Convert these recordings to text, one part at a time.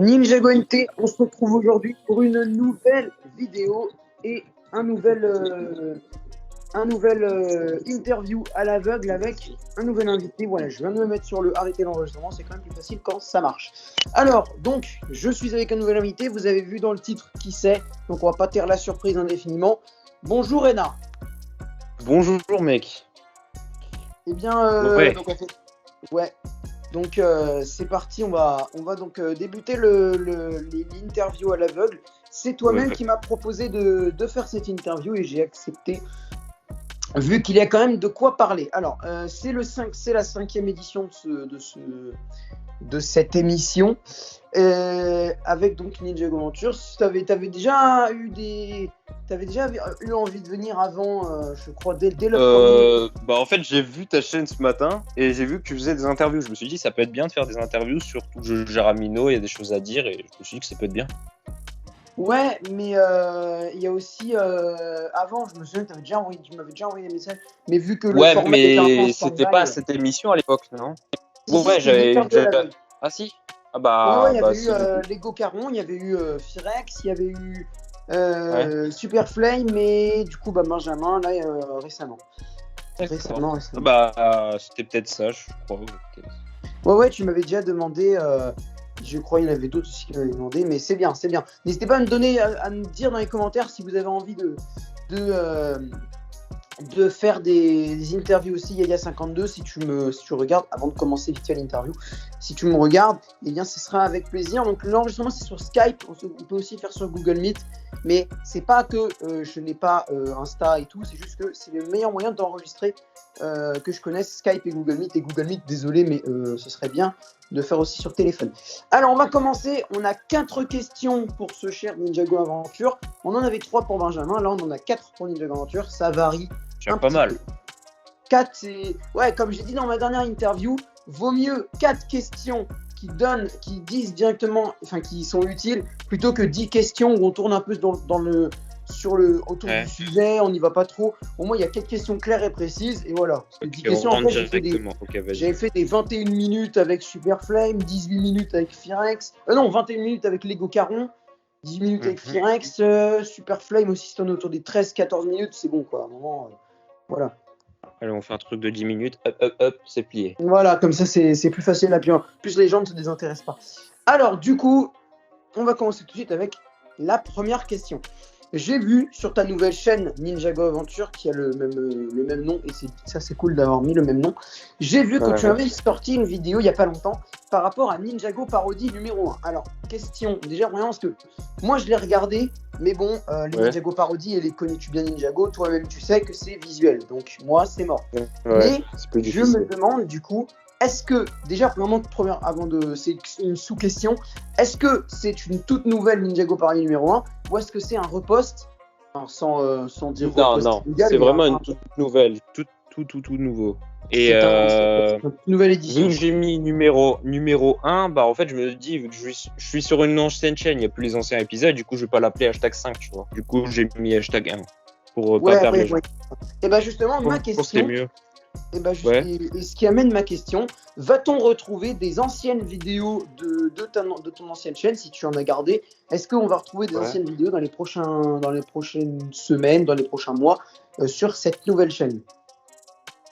Ninjago NT, on se retrouve aujourd'hui pour une nouvelle vidéo et un nouvel interview à l'aveugle avec un nouvel invité. Voilà, je viens de me mettre sur le arrêter l'enregistrement, c'est quand même plus facile quand ça marche. Alors, donc, je suis avec un nouvel invité, vous avez vu dans le titre qui c'est, donc on va pas taire la surprise indéfiniment. Bonjour Rena. Bonjour mec. Eh bien, Ouais. donc, ouais. Donc c'est parti, on va donc débuter l'interview à l'aveugle. C'est toi-même qui m'as proposé de faire cette interview et j'ai accepté, vu qu'il y a quand même de quoi parler. Alors, c'est la 5e édition de cette émission, avec donc Ninjago Adventures. T'avais déjà eu envie de venir avant, je crois, dès le premier. En fait, j'ai vu ta chaîne ce matin et j'ai vu que tu faisais des interviews. Je me suis dit, ça peut être bien de faire des interviews, surtout que je gère Amino, il y a des choses à dire et je me suis dit que ça peut être bien. Ouais, mais il y a aussi avant, je me souviens que tu m'avais déjà envoyé des messages, mais vu que le format était un peu en mais stand-by, c'était pas cette émission à l'époque, non? si, c'était une interview à l'aveugle. Ah si? Ah Ouais, il y avait si, eu Lego Caron, il y avait eu Firex, il y avait eu Super Flame, et du coup Benjamin là récemment. Récemment. C'était peut-être ça, je crois. Ouais, tu m'avais déjà demandé. Je crois qu'il y en avait d'autres aussi qui m'avaient demandé, mais c'est bien. N'hésitez pas à me dire dans les commentaires si vous avez envie de faire des interviews aussi. Yaya 52, si tu regardes, avant de commencer vite fait l'interview, si tu me regardes, eh bien ce sera avec plaisir. Donc l'enregistrement c'est sur Skype, on peut aussi faire sur Google Meet, mais c'est pas que je n'ai pas Insta et tout, c'est juste que c'est le meilleur moyen d'enregistrer que je connaisse, Skype et Google Meet. Et Google Meet, désolé, mais ce serait bien de faire aussi sur téléphone. Alors on va commencer, on a 4 questions pour ce cher Ninjago Aventure. On en avait 3 pour Benjamin, là on en a 4 pour Ninjago Aventure, ça varie. C'est pas mal. 4, c'est... Ouais, comme j'ai dit dans ma dernière interview, vaut mieux 4 questions qui disent directement, enfin qui sont utiles, plutôt que 10 questions où on tourne un peu autour du sujet, on n'y va pas trop. Au moins, il y a 4 questions claires et précises, et voilà. Okay, 10 questions, en fait, j'avais fait des 21 minutes avec Super Flame, 18 minutes avec Firex, 21 minutes avec Lego Caron, 10 minutes avec Firex, Super Flame aussi, c'est autour des 13-14 minutes, c'est bon quoi, à un moment, voilà. Allez, on fait un truc de 10 minutes, hop, c'est plié. Voilà, comme ça c'est plus facile, là, puis en plus les gens ne se désintéressent pas. Alors, du coup, on va commencer tout de suite avec la première question. J'ai vu sur ta nouvelle chaîne Ninjago Adventure qui a le même nom, et c'est cool d'avoir mis le même nom. J'ai vu que tu avais sorti une vidéo il n'y a pas longtemps par rapport à Ninjago Parodie numéro 1. Alors, question, déjà vraiment parce que moi je l'ai regardé, mais bon, les Ninjago Parodie et les connais-tu bien Ninjago, toi-même tu sais que c'est visuel, donc moi c'est mort. Mais je me demande du coup, est-ce que, déjà, c'est une sous-question, est-ce que c'est une toute nouvelle Ninjago Parodie numéro 1 ou est-ce que c'est un repost, sans dire repost? Non, c'est vraiment une toute nouvelle, tout nouveau. Et une nouvelle édition. Vu que j'ai mis numéro 1, en fait, je me dis, vu que je suis sur une ancienne chaîne, il n'y a plus les anciens épisodes, du coup, je vais pas l'appeler #5, tu vois. Du coup, j'ai mis #1 pour pas perdre les gens. Et bah, justement, ma question. C'est mieux. Et ce qui amène ma question, va-t-on retrouver des anciennes vidéos de ton ancienne chaîne, si tu en as gardé? Est-ce qu'on va retrouver des anciennes vidéos dans les prochaines semaines, dans les prochains mois, sur cette nouvelle chaîne?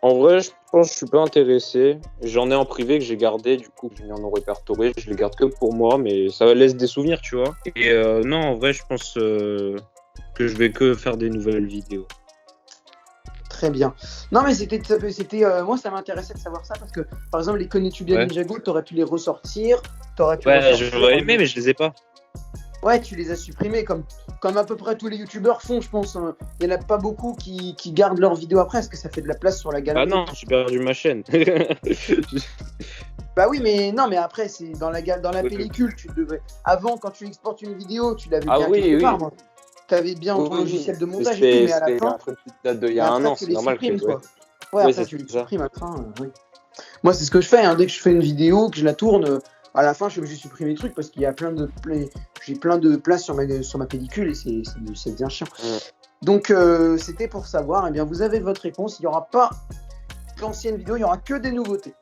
En vrai, je pense que je suis pas intéressé. J'en ai en privé que j'ai gardé, du coup, j'ai mis en répertorié. Je les garde que pour moi, mais ça laisse des souvenirs, tu vois. Et non, en vrai, je pense que je vais que faire des nouvelles vidéos. Très bien. Non, mais c'était moi, ça m'intéressait de savoir ça parce que, par exemple, les connais-tu bien Ninjago, t'aurais pu les ressortir. J'aurais aimé, mais je les ai pas. Ouais, tu les as supprimés comme à peu près tous les youtubeurs font, je pense. Il n'y en a pas beaucoup qui gardent leurs vidéos après parce que ça fait de la place sur la galerie. Ah non, j'ai perdu ma chaîne. Bah oui, mais non, mais après, c'est dans la pellicule, tu devais. Avant, quand tu exportes une vidéo, tu l'avais bien quelque part. Tu avais bien ton logiciel de montage et tout, mais à la fin. Un truc qui date d'il y a un an, c'est normal que après, tu les supprimes à la fin. Moi, c'est ce que je fais. Dès que je fais une vidéo, que je la tourne, à la fin, je suis obligé de supprimer les trucs parce qu'il y a j'ai plein de place sur ma pellicule et c'est bien chiant. Donc, c'était pour savoir. Eh bien, vous avez votre réponse. Il n'y aura pas d'anciennes vidéos, il n'y aura que des nouveautés.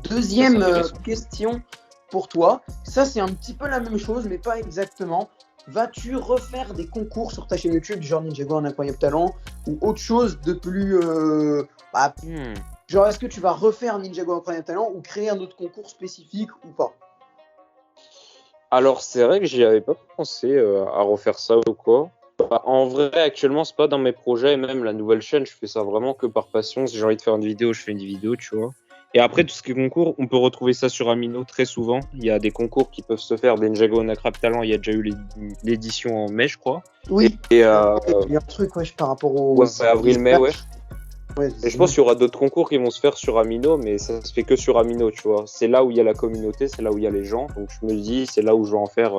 Deuxième question. pour toi. Ça, c'est un petit peu la même chose, mais pas exactement. Vas-tu refaire des concours sur ta chaîne YouTube, genre Ninjago un incroyable talent, ou autre chose de plus... Genre, est-ce que tu vas refaire Ninjago incroyable talent ou créer un autre concours spécifique ou pas? Alors, c'est vrai que j'y avais pas pensé à refaire ça ou quoi. Bah, en vrai, actuellement, c'est pas dans mes projets. Même la nouvelle chaîne, je fais ça vraiment que par passion. Si j'ai envie de faire une vidéo, je fais une vidéo, tu vois. Et après, tout ce qui est concours, on peut retrouver ça sur Amino très souvent. Il y a des concours qui peuvent se faire. Des Ninjago Nakrap Talent, il y a déjà eu l'édition en mai, je crois. Oui, Et il y a un truc, ouais, par rapport au... ouais, avril-mai, ouais. Ouais, Et je pense qu'il y aura d'autres concours qui vont se faire sur Amino, mais ça se fait que sur Amino, tu vois. C'est là où il y a la communauté, c'est là où il y a les gens. Donc je me dis, c'est là où je vais en faire.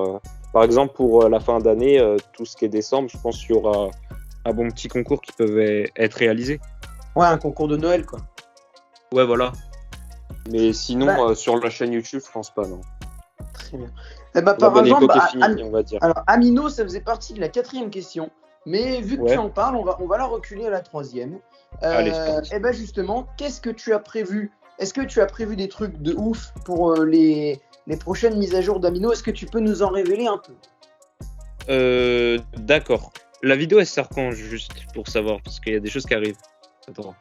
Par exemple, pour la fin d'année, tout ce qui est décembre, je pense qu'il y aura un bon petit concours qui peuvent être réalisés. Ouais, un concours de Noël, quoi. Ouais, voilà. Mais sinon, sur la chaîne YouTube, je pense pas, non. Très bien. Eh ben, par exemple, finie, on va dire. Alors, Amino, ça faisait partie de la 4e question. Mais vu que tu en parles, on va la reculer à la 3e. Allez, et ben justement, qu'est-ce que tu as prévu? Est-ce que tu as prévu des trucs de ouf pour les prochaines mises à jour d'Amino? Est-ce que tu peux nous en révéler un peu? D'accord. La vidéo, elle sert quand, juste pour savoir? Parce qu'il y a des choses qui arrivent. Attends.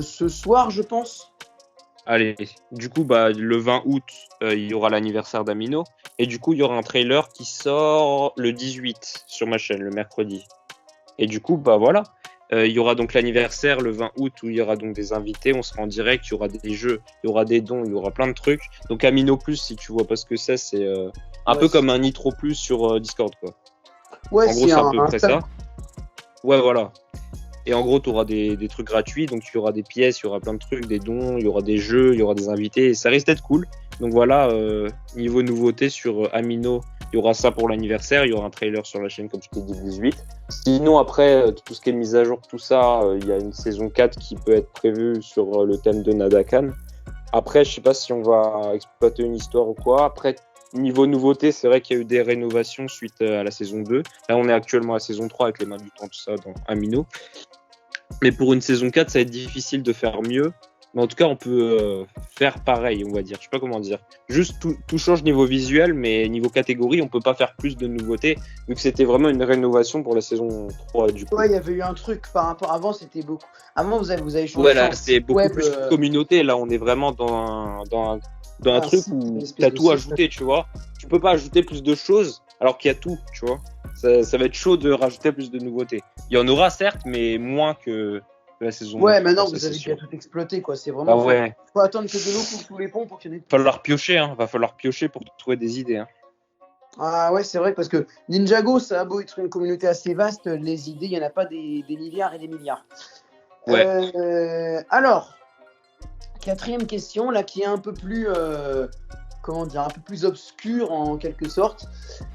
Ce soir, je pense. Allez, du coup, le 20 août, il y aura l'anniversaire d'Amino. Et du coup, il y aura un trailer qui sort le 18 sur ma chaîne, le mercredi. Et du coup, voilà. Il y aura donc l'anniversaire le 20 août où il y aura donc des invités, on sera en direct, il y aura des jeux, il y aura des dons, il y aura plein de trucs. Donc Amino Plus, si tu vois pas ce que c'est un peu comme un Nitro Plus sur Discord, quoi. Ouais, en gros, c'est à peu près ça. Ouais, voilà. Et en gros, tu auras des trucs gratuits, donc il y aura des pièces, il y aura plein de trucs, des dons, il y aura des jeux, il y aura des invités, et ça risque d'être cool. Donc voilà, niveau nouveauté sur Amino, il y aura ça pour l'anniversaire, il y aura un trailer sur la chaîne comme je t'ai dit le 18. Sinon après, tout ce qui est mise à jour, tout ça, il y a une saison 4 qui peut être prévue sur le thème de Nadakan. Après, je sais pas si on va exploiter une histoire ou quoi. Après, niveau nouveauté, c'est vrai qu'il y a eu des rénovations suite à la saison 2. Là, on est actuellement à la saison 3 avec les mains du temps, tout ça, dans Amino. Mais pour une saison 4, ça va être difficile de faire mieux. Mais en tout cas, on peut faire pareil, on va dire. Je sais pas comment dire. Juste, tout change niveau visuel, mais niveau catégorie, on peut pas faire plus de nouveautés, vu que c'était vraiment une rénovation pour la saison 3, du coup. Ouais, il y avait eu un truc par rapport... Avant, c'était beaucoup... Avant, vous avez changé... Ouais, là, c'est beaucoup plus communauté. Là, on est vraiment dans un truc où t'as tout ajouté, tu vois. Tu peux pas ajouter plus de choses, alors qu'il y a tout, tu vois. Ça va être chaud de rajouter plus de nouveautés. Il y en aura, certes, mais moins que la saison. Ouais, maintenant vous avez déjà tout exploité, quoi. C'est vraiment. Faut attendre que de l'eau coule sous les ponts pour qu'il y en ait. Va falloir piocher pour trouver des idées. Hein. Ah ouais, c'est vrai, parce que Ninjago, ça a beau être une communauté assez vaste, les idées, il n'y en a pas des milliards et des milliards. Ouais. Alors, 4e question, là, qui est un peu plus. Comment dire, un peu plus obscure en quelque sorte.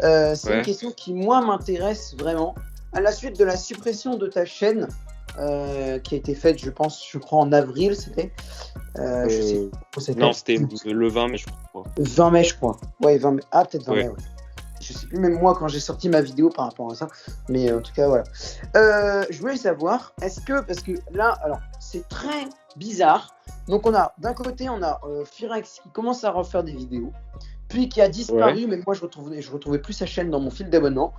C'est une question qui, moi, m'intéresse vraiment. À la suite de la suppression de ta chaîne, qui a été faite, je crois, en avril, c'était. Je sais pas, c'était. Non, c'était le 20 mai, je crois. 20 mai, je crois. Ouais, 20 mai. Ah, peut-être 20 mai, ouais. Je sais plus même moi quand j'ai sorti ma vidéo par rapport à ça. Mais en tout cas, voilà. Je voulais savoir, parce que là, alors, c'est très bizarre. Donc d'un côté, on a Firex qui commence à refaire des vidéos, puis qui a disparu, mais moi je retrouvais plus sa chaîne dans mon fil d'abonnement.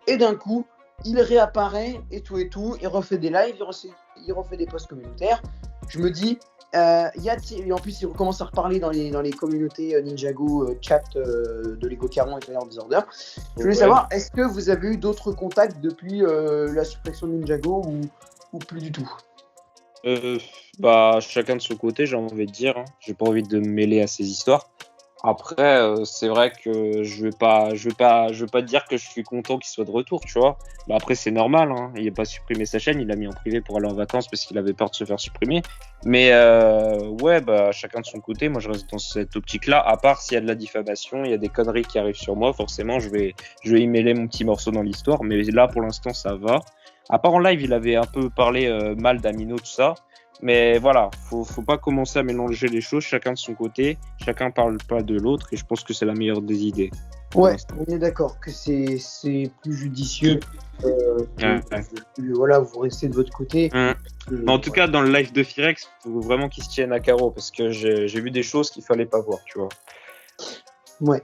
Et d'un coup, il réapparaît et tout, il refait des lives, il refait des posts communautaires. Je me dis, et en plus il recommence à reparler dans les communautés Ninjago, chat de Lego Caron et Player Disorder. Je voulais savoir, est-ce que vous avez eu d'autres contacts depuis la suppression de Ninjago ou plus du tout? Chacun de son côté, j'ai envie de dire. Hein. J'ai pas envie de me mêler à ces histoires. Après, c'est vrai que je vais pas dire que je suis content qu'il soit de retour, tu vois. Après, c'est normal. Hein. Il n'a pas supprimé sa chaîne, il l'a mis en privé pour aller en vacances parce qu'il avait peur de se faire supprimer. Mais chacun de son côté. Moi, je reste dans cette optique-là. À part s'il y a de la diffamation, il y a des conneries qui arrivent sur moi, forcément, je vais y mêler mon petit morceau dans l'histoire. Mais là, pour l'instant, ça va. À part en live, il avait un peu parlé mal d'Amino, tout ça. Mais voilà, faut pas commencer à mélanger les choses, chacun de son côté, chacun parle pas de l'autre, et je pense que c'est la meilleure des idées. Ouais, on est d'accord que c'est plus judicieux. Voilà, vous restez de votre côté. Mais en tout cas, dans le live de Firex, il faut vraiment qu'il se tienne à carreau, parce que j'ai vu des choses qu'il fallait pas voir, tu vois. Ouais.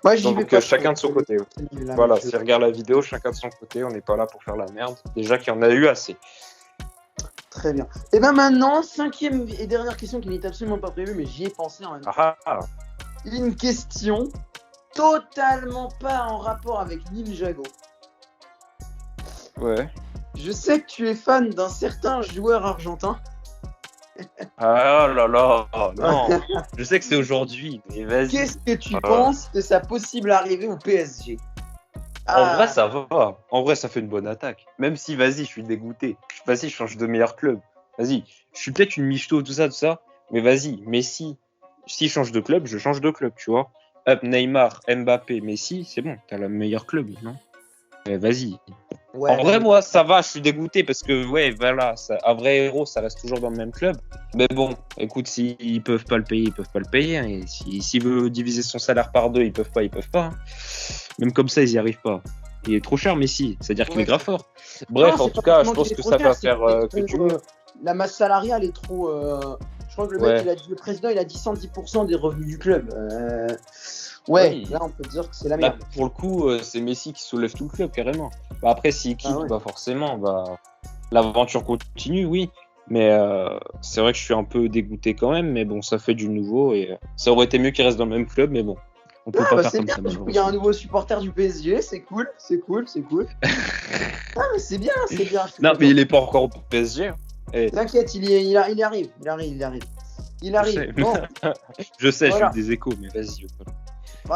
Moi, j'y vais Donc pas. chacun de son côté. Voilà, si regarde la vidéo, chacun de son côté, on n'est pas là pour faire la merde. Déjà qu'il y en a eu assez. Très bien. Et ben maintenant, 5e et dernière question qui n'est absolument pas prévue, mais j'y ai pensé en même temps. Une question totalement pas en rapport avec Ninjago. Ouais. Je sais que tu es fan d'un certain joueur argentin. Ah là là, non. Je sais que c'est aujourd'hui, mais vas-y. Qu'est-ce que tu penses de sa possible arrivée au PSG? En vrai, ça va. En vrai, ça fait une bonne attaque. Même si, vas-y, je suis dégoûté. Vas-y, je change de meilleur club. Vas-y, je suis peut-être une michto, tout ça. Mais vas-y, Messi, si je change de club, je change de club, tu vois. Hop, Neymar, Mbappé, Messi, c'est bon, t'as le meilleur club, non? Mais vas-y. Ouais, en vrai, moi, ça va, je suis dégoûté parce que, ouais, voilà, un vrai héros, ça reste toujours dans le même club. Mais bon, écoute, s'ils peuvent pas le payer, ils peuvent pas le payer. Hein. Et s'il veut diviser son salaire par 2, ils peuvent pas. Hein. Même comme ça, ils y arrivent pas. Il est trop cher, Messi, c'est-à-dire qu'il est grave fort. Bref, en tout cas, je pense que ça va faire que tu veux. La masse salariale est trop. Je crois que le mec, le président, il a dit 110% des revenus du club. Ouais, là, on peut dire que c'est la merde. Là, pour le coup, c'est Messi qui soulève tout le club, carrément. Bah, après, s'il quitte, forcément, l'aventure continue, oui. Mais c'est vrai que je suis un peu dégoûté quand même. Mais bon, ça fait du nouveau. Et ça aurait été mieux qu'il reste dans le même club. Mais bon, on peut pas faire comme ça. Il y a un nouveau supporter du PSG. C'est cool. Ah, mais c'est bien. Non, mais il est pas encore au PSG. T'inquiète, il arrive. Bon. Je sais, voilà. J'ai eu des échos, mais vas-y.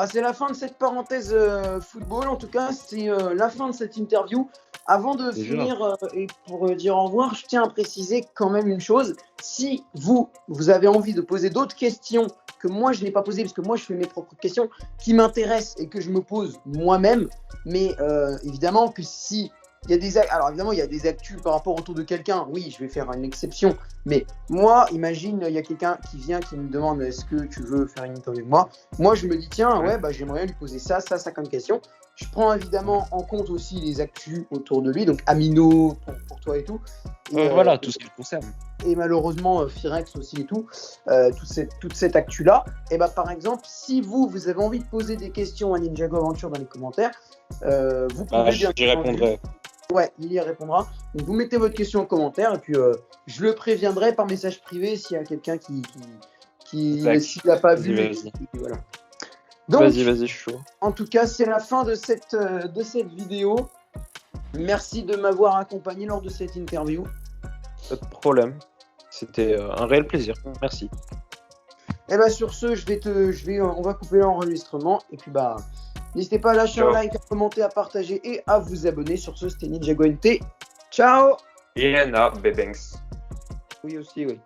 C'est la fin de cette parenthèse football. En tout cas, c'est la fin de cette interview. Avant de finir et pour dire au revoir, je tiens à préciser quand même une chose. Si vous avez envie de poser d'autres questions que moi je n'ai pas posées, parce que moi je fais mes propres questions qui m'intéressent et que je me pose moi-même, mais évidemment que si il y a des actus par rapport autour de quelqu'un, oui, je vais faire une exception. Mais moi, imagine, il y a quelqu'un qui vient, qui me demande est-ce que tu veux faire une interview avec moi. Moi, je me dis, tiens, j'aimerais lui poser ça comme question. Je prends évidemment en compte aussi les actus autour de lui, donc Amino pour toi et tout. Et, voilà, tout ce qui le concerne. Et malheureusement, Firex aussi et tout, toute cette actu-là. Et par exemple, si vous avez envie de poser des questions à Ninjago Aventure dans les commentaires, vous pouvez bien. J'y répondrai. Ouais, il y répondra. Donc vous mettez votre question en commentaire et puis je le préviendrai par message privé s'il y a quelqu'un qui s'il n'a pas vu. Vas-y. Voilà. Donc, vas-y, je suis chaud. En tout cas, c'est la fin de cette vidéo. Merci de m'avoir accompagné lors de cette interview. Pas de problème. C'était un réel plaisir. Merci. Et sur ce, on va couper l'enregistrement et puis n'hésitez pas à lâcher un like, à commenter, à partager et à vous abonner. Sur ce, c'était Ninjago NT. Ciao. Et Anna Bebanks. Oui aussi, oui.